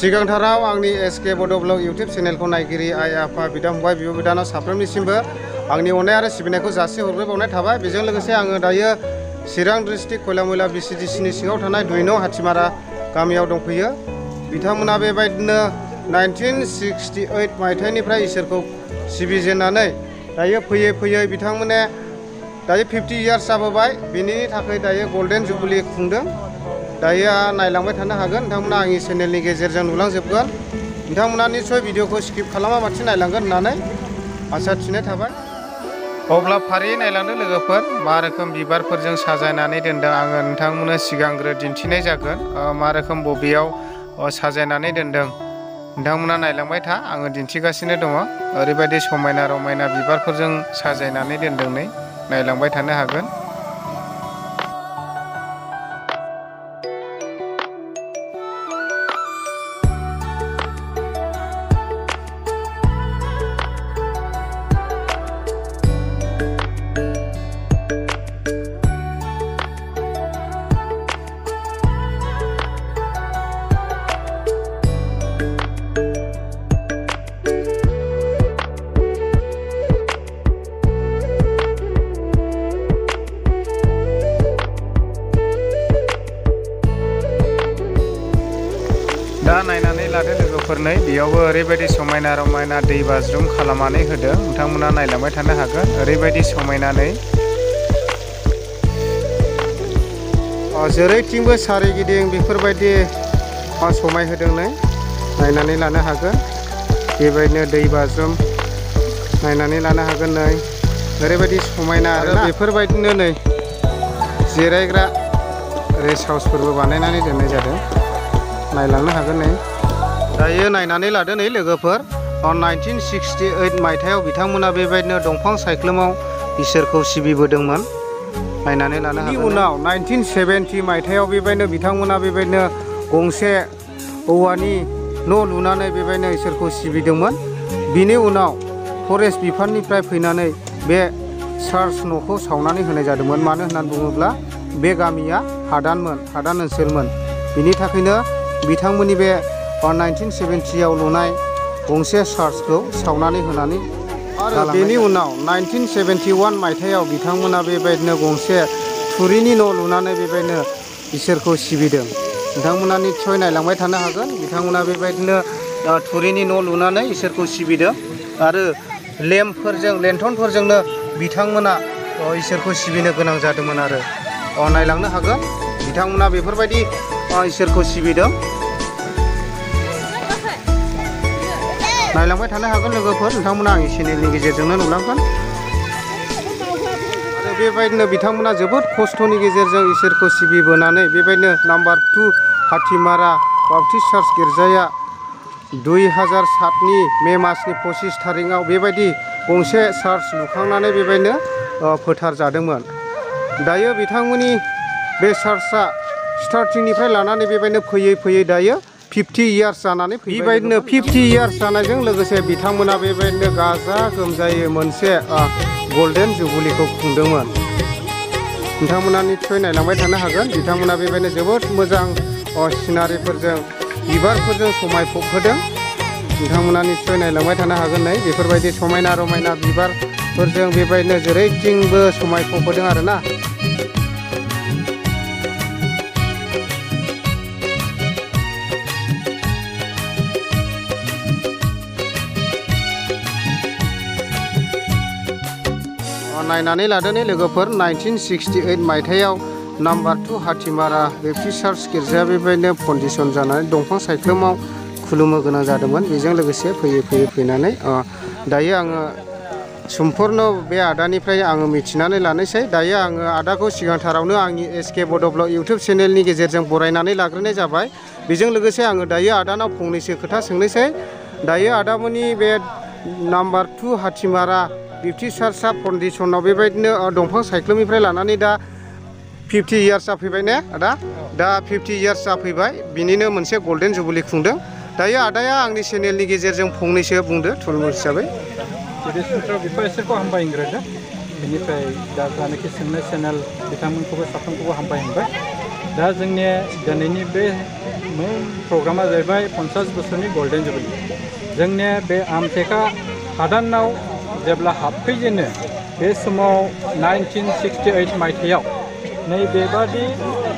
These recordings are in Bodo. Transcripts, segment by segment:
सिगांथाराव आंनि एसके बड' ब्लग इउटुब चेनेलखौ नायगिरि आइ आफा बिदा फंबाय बिब' बिनानाव साफ्रोमनिसिमबो आंनि अननाय आरो सिबिनायखौ जासिहरग्रोबावनाय थाबाय। बेजों लोगोसे आङो दायो चिरां डिस्ट्रिक्ट खयलामयला BCDCनि सिङाव थानाय 2 नं हाथिमारा गामियाव दंफैयो। बिथांमोना बेबायदिनो 1968 मायथाइनिफ्राय इसोरखौ सिबिजेननानै दायो फैयै फैयै बिथांमोना दायो 50 इयार्स जाबोबाय। बेनि थाखाय दायो गल्डेन जुबुलि खुंदों। दायो नायलांबाय थानो हागोन, नोंथांमोना आंनि चेनेलनि गेजेरजों नुलांजोबगोन। नोंथांमोना निस्सय भिडिअखौ स्किप खालामालासे नायलांगोन होननानै आसा थिनाय थाबाय। अब्ला फारियै नायलांदो लोगोफोर, मा रोखोम बिबारफोरजों साजायनानै दोनदों आङो नोंथांमोननो सिगांग्रो दिन्थिनाय जागोन। मा रोखोम बबेयाव साजायनानै दोनदों नोंथांमोना नायलांबाय था, आङो दिन्थिगासिनो दङ। ओरैबायदि समायना रमायना बिबारफोरजों साजायनानै दोनदों, नै नायलांबाय थानो हागोन। दा नायनानै लादो लोगोफोर, नै बेयावबो ओरैबायदि समायना रमायना दै बाज्रुम खालामनानै होदों, नोंथांमोना नायलांबाय थानो हागोन। ओरैबायदि समायनानै जेरैथिंबो सारिगिदिं बेफोरबायदि समाय होदों, नै नायनानै लानो हागोन। बेबायदिनो दै बाज्रुम नायनानै लानो हागोन। नै ओरैबायदि समायना आरो बेफोरबायदिनो नै जिरायग्रा रेस्ट हाउसफोरबो बानायनानै दोननाय जादों, नायलांनो हागोन। नै दायो नायनानै लादो नै लोगोफोर, 1968 मायथाइयाव बिथांमोना बेबायदिनो दंफां सायख्लुमाव इसोरखौ सिबिबोदोंमोन, नायनानै लानो हागोन। उनाव 1970 मायथाइयाव बेबायदिनो बिथांमोना बेबायदिनो गंसे औवानि न' लुनानै बेबायदिनो इसोरखौ सिबिदोंमोन। बिनि उनाव फरेस्ट बिफाननिफ्राय फैनानै बे चार्च न'खौ सावनानै होनाय जादोंमोन। मानो होननानै बुङोब्ला बे गामिया हादान ओनसोलमोन। बिनि थाखायनो बिथांमोननि बे 1970आव लुनाय गंसे चार्चखौ सावनानै होनानै आरो बेनि उनाव 1971 मायथाइयाव बिथांमोना बेबायदिनो गंसे थुरिनि न' लुनानै बेबायदिनो इसोरखौ सिबिदों। नोंथांमोना निस्सय नायलांबाय थानो हागोन। बिथांमोना बेबायदिनो थुरिनि न' लुनानै इसोरखौ सिबिदों आरो लेन्थनफोरजोंनो बिथांमोना इसोरखौ सिबिनो गोनां जादोंमोन आरो नायलांनो हागोन। बिथांमोना बेफोरबायदि इसोरखौ सिबिदों, नायलांबाय थानो हागोन लोगोफोर, नोंथांमोना आंनि चेनेलनि गेजेरजोंनो नुलांगोन। आरो बेबायदिनो बिथांमोना जोबोद खस्थ'नि गेजेरजों इसोरखौ सिबिबोनानै बेबायदिनो नाम्बार 2 हाथिमारा बापटिस्ट चार्च गिर्जाया 2007नि मे मासनि 25 थारिखआव बेबायदि गंसे चार्च लुखांनानै बेबायदिनो फोथारजादोंमोन। दायो बिथांमोननि बे चार्चआ स्टार्टिंनिफ्राय लानानै बेबायदिनो फैयै फैयै दायो 50 इयार्स जानानै फैबाय। बेबायदिनो 50 इयार्स जानायजों लोगोसे बिथांमोना बेबायदिनो गाजा गोमजायै मोनसे गल्डेन जुबुलिखौ खुंदोंमोन। नोंथांमोना निस्सय नायलांबाय थानो हागोन। बिथांमोना बेबायदिनो जोबोद मोजां सिनारिफोरजों बिबारफोरजों समायफबहोदों। नोंथांमोना निस्सय नायलांबाय थानो हागोन। नै बेफोरबायदि समायना रमायना बिबारफोरजों बेबायदिनो जेरैथिंबो समायफबहोदों आरोना। नायनानै लादों लोगोफोर, 1968 मायथाइयाव नाम्बार 2 हाथिमारा बेप्टिस्ट चार्च गिर्जाया बेबायदिनो फाउन्डेसन जानानै दंफां सायख्लुमाव खुलुमनो गोनां जादोंमोन। बेजों लोगोसे फैयै फैनानै दायो आङो सम्पुर्ण बे आदानिफ्राय आङो मिथिनानै लानोसै। दायो आङो आदाखौ सिगांथारावनो आंनि एसके बड' ब्लग इउटुब चेनेलनि गेजेरजों बरायनानै लाग्रोनाय जाबाय। बेजों लोगोसे आङो दायो आदानाव फंनैसो खोथा सोंनोसै। दायो आदामोननि बे नाम्बार 2 हाथिमारा बेप्टिस्ट चार्चआ फाउन्डेसनाव बेबायदिनो दंफां सायख्लुमनिफ्राय लानानै दा 50 इयार्स जाफैबाय ने आदा? दा 50 इयार्स जाफैबाय, बिनिनो मोनसे गल्डेन जुबुलि खुंदों। दायो आदाया आंनि चेनेलनि गेजेरजों फंनैसो बुंदो थुलमुल हिसाबै। बेखौ इसोरखौ हामबायग्रोदो, बेनिफ्राय दा जानाखि सोंनाय चेनेल बिथांमोनखौबो साफ्रोमखौबो हामबाय होनबाय। दा जोंनि दिनैनि बे मेन प्रग्रामा जाहैबाय 50 बोसोरनि गल्डेन जुबली। जोंनि बे आमटेका हादानाव जेब्ला हाबफैजेनो बे समाव 1968 मायथाइयाव नैबेबादि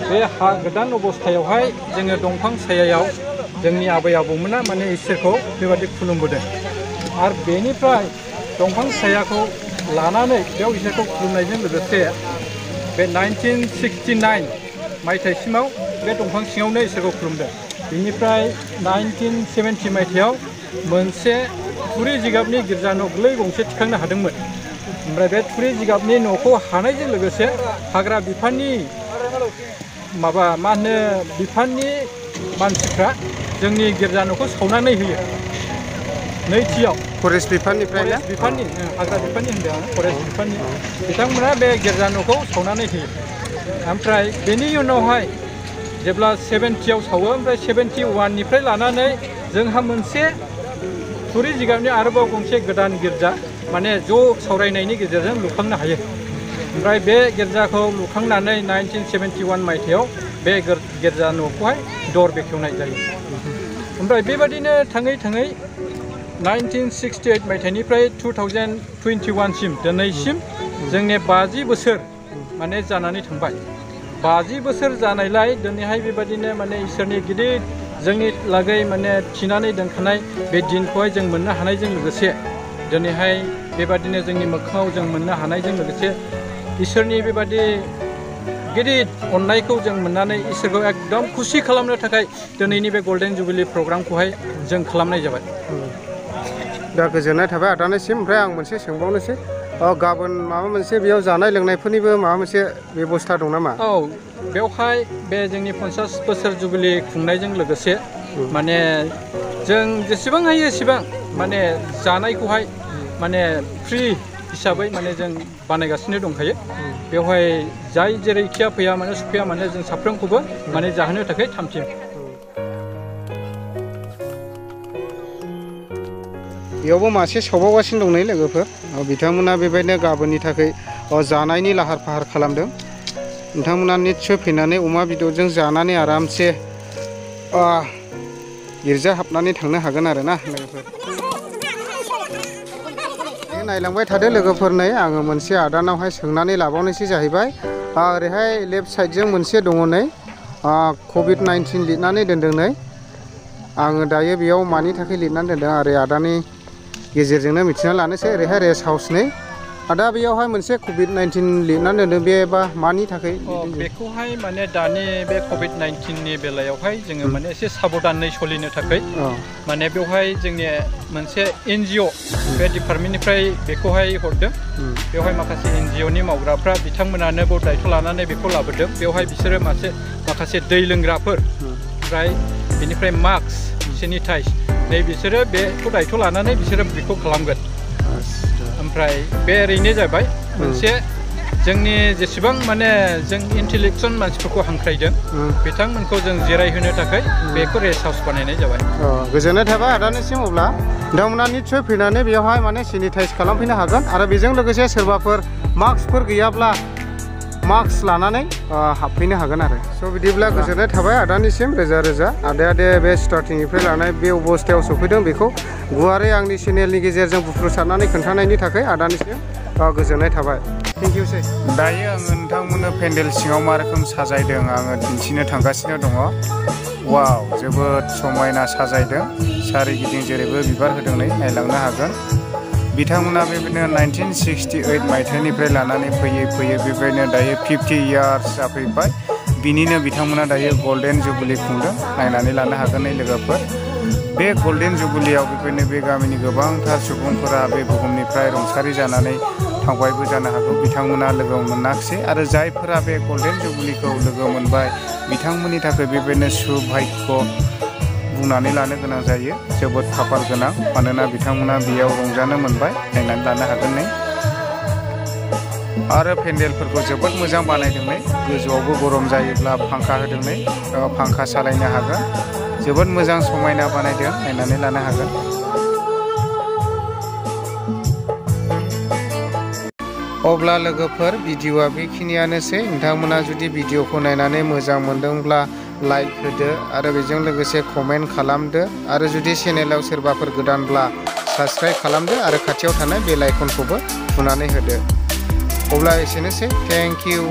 बे हा गोदान अबस्थायावहाय जोङो दंफां सायायाव जोंनि आबै आबौमोना माने इसोरखौ बेबादि खुलुमबोदों आरो बेनिफ्राय दंफां सायाखौ लानानै बेयाव इसोरखौ खुलुमनायजों लोगोसे बे 1969 मायथाइसिमाव बे दंफां सिङावनो इसोरखौ खुलुमदों। बेनिफ्राय 1970 मायथाइयाव मोनसे थुरि जिगाबनि गिर्जा न' गोरलै गंसे थिखांनो हादोंमोन। ओमफ्राय बे थुरि जिगाबनि न'खौ हानायजों लोगोसे हाग्रा बिफाननि माबा मा होनो बिफाननि मानसिफ्रा जोंनि गिर्जा न'खौ सावनानै होयो। नैथियाव फरेस्ट बिफाननिफ्राय ना? बिफाननि हाग्रा बिफाननि होनदों आं, फरेस्ट बिफाननि बिथांमोना बे गिर्जा न'खौ सावनानै होयो। ओमफ्राय बेनि उनावहाय जेब्ला 70आव सावो, ओमफ्राय 71निफ्राय लानानै जोंहा मोनसे थुरि जिगाबनि आरोबाव गंसे गोदान गिर्जा माने ज' सावरायनायनि गेजेरजों लुखांनो हायो। ओमफ्राय बे गिर्जाखौ लुखांनानै 1971 मायथाइयाव बे गिर्जा न'खौहाय दर बेखेवनाय जायो। ओमफ्राय बेबादिनो थाङै थाङै 1968 मायथाइनिफ्राय 2021सिम दिनैसिम जोंनि 50 बोसोर माने जानानै थांबाय। 50 बोसोर जानायलाय दिनैहाय बेबादिनो माने इसोरनि गिदिर जोंनि लागै माने थिनानै दोनखानाय बे दिनखौहाय जों मोननो हानायजों लोगोसे दिनैहाय बेबादिनो जोंनि मोखाङाव जों मोननो हानायजों लोगोसे इसोरनि बेबादि गिदिर अननायखौ जों मोननानै इसोरखौ एकदम खुसि खालामनो थाखाय दिनैनि बे गल्डेन जुबली प्रग्रामखौहाय जों खालामनाय जाबाय। दा गोजोननाय थाबाय आदानिसिम। ओमफ्राय आं मोनसे सोंबावनोसै, गाबोन माबा मोनसे बेयाव जानाय लोंनायफोरनिबो माबा मोनसे बेबस्था दं नामा? औ, बेवहाय बे जोंनि 50 बोसोर जुबली खुंनायजों लोगोसे माने जों जेसेबां हायो एसेबां माने जानायखौहाय माने फ्रि हिसाबै माने जों बानायगासिनो दंखायो। बेवहाय जाय जेरैखिया फैया माने सफैया माने जों साफ्रोमखौबो माने जाहोनो थाखाय थामथिम। बेयावबो मासे सावबावगासिनो दं नै लोगोफोर, बिथांमोना बेबायदिनो गाबोननि थाखाय जानायनि लाहार फाहार खालामदों। नोंथांमोना निस्सय फैनानै अमा बेदरजों जानानै आरामसे गिर्जा हाबनानै थांनो हागोन आरो ना लोगोफोर। नायलांबाय थादो लोगोफोर, नै आङो मोनसे आदानावहाय सोंनानै लाबावनोसै जाहैबाय। ओरैहाय लेफ्ट साइडजों मोनसे दङ नै COVID-19 लिरनानै दोनदों नै। आङो दायो बेयाव मानि थाखाय लिरनानै दोनदों आरो आदानि गेजेरजोंनो मिथिना लानोसै। ओरैहाय रेस्ट हाउस नै आदा, बेयावहाय मोनसे COVID-19 लिरनानै दोनदों, बेबा मानि थाखाय? बेखौहाय माने दानि बे COVID-19नि बेलायावहाय जोङो माने एसे साबधानै सोलिनो थाखाय माने बेवहाय जोंनि मोनसे NGO बे डिपार्टमेन्टनिफ्राय बेखौहाय हरदों। बेवहाय माखासे NGOनि मावग्राफ्रा बिथांमोनानो बहुत दायथ' लानानै बेखौ लाबोदों। बेवहाय बिसोरो माखासे दै लोंग्राफोर, ओमफ्राय बेनिफ्राय मास्क, सेनिटाइज नै बिसोरो बेखौ दायथ' लानानै बिसोरो बेखौ खालामगोन। ओमफ्राय बे ओरैनो जाबाय मोनसे जोंनि जेसेबां माने जों इन्टेलेक्सुवेल मानसिफोरखौ हांख्रायदों बिथांमोनखौ जों जिरायहोनो थाखाय बेखौ रेस्ट हाउस बानायनाय जाबाय। गोजोननाय थाबाय आदानिसिम। अब्ला नोंथांमोना निस्सय फैनानै बेयावहाय माने सेनिटाइज खालामफैनो हागोन आरो बेजों लोगोसे सोरबाफोर मास्कफोर गैयाब्ला मास्क लानानै हाबफैनो हागोन आरो। स' बिदिब्ला गोजोननाय थाबाय आदानिसिम रोजा रोजा। आदाया बे स्टार्टिंनिफ्राय लानाय बे अबस्थायाव सफैदों बेखौ गुवारै आंनि चेनेलनि गेजेरजों बुफ्रुसारनानै खोन्थानायनि थाखाय आदानिसिम गोजोननाय थाबाय। थेंक इउ सै। दायो आङो नोंथांमोननो पेन्डेल सिङाव मा रोखोम साजायदों आङो दिन्थिनो थांगासिनो दङ। वाव, जोबोद समायना साजायदों। सारिगिदिं जेरैबो बिबार होदों नै, नायलांनो हागोन। बिथांमोना बेबायदिनो 1968 मायथाइनिफ्राय लानानै फैयै फैयै बेबायदिनो दायो 50 इयार्स जाफैबाय। बिनिनो बिथांमोना दायो गल्डेन जुबली खुंदों। नायनानै लानो हागोन नै लोगोफोर। बे गल्डेन जुबलीयाव बेबायदिनो बे गामिनि गोबांथार सुबुंफोरा बे बुहुमनिफ्राय रुंसारि जानानै थांबायबो जानो हागौ। बिथांमोना लोगो मोनाखिसै आरो जायफोरा बे गल्डेन जुबलीखौ लोगो मोनबाय बिथांमोननि थाखाय बेबायदिनो सुभाग्य बुंनानै लानो गोनां जायो। जोबोद खाफाल गोनां, मानोना बिथांमोना बेयाव रंजानो मोनबाय। नायनानै लानो हागोन नै। आरो पेन्डेलफोरखौ जोबोद मोजां बानायदों नै। गोजौआवबो गरम जायोब्ला फांखा होदों नै, फांखा सालायनो हागोन। जोबोद मोजां समायना बानायदों, नायनानै लानो हागोन। अब्ला लोगोफोर भिडिअआ बेखिनियानोसै। नोंथांमोना जुदि भिडिअखौ नायनानै मोजां मोनदोंब्ला लाइक होदो आरो बेजों लोगोसे कमेन्ट खालामदो आरो जुदि चेनेलाव सोरबाफोर गोदानब्ला साबस्क्राइब खालामदो आरो खाथियाव थानाय बेल आइकनखौबो थुनानै होदो। अब्ला एसेनोसै। Thank you.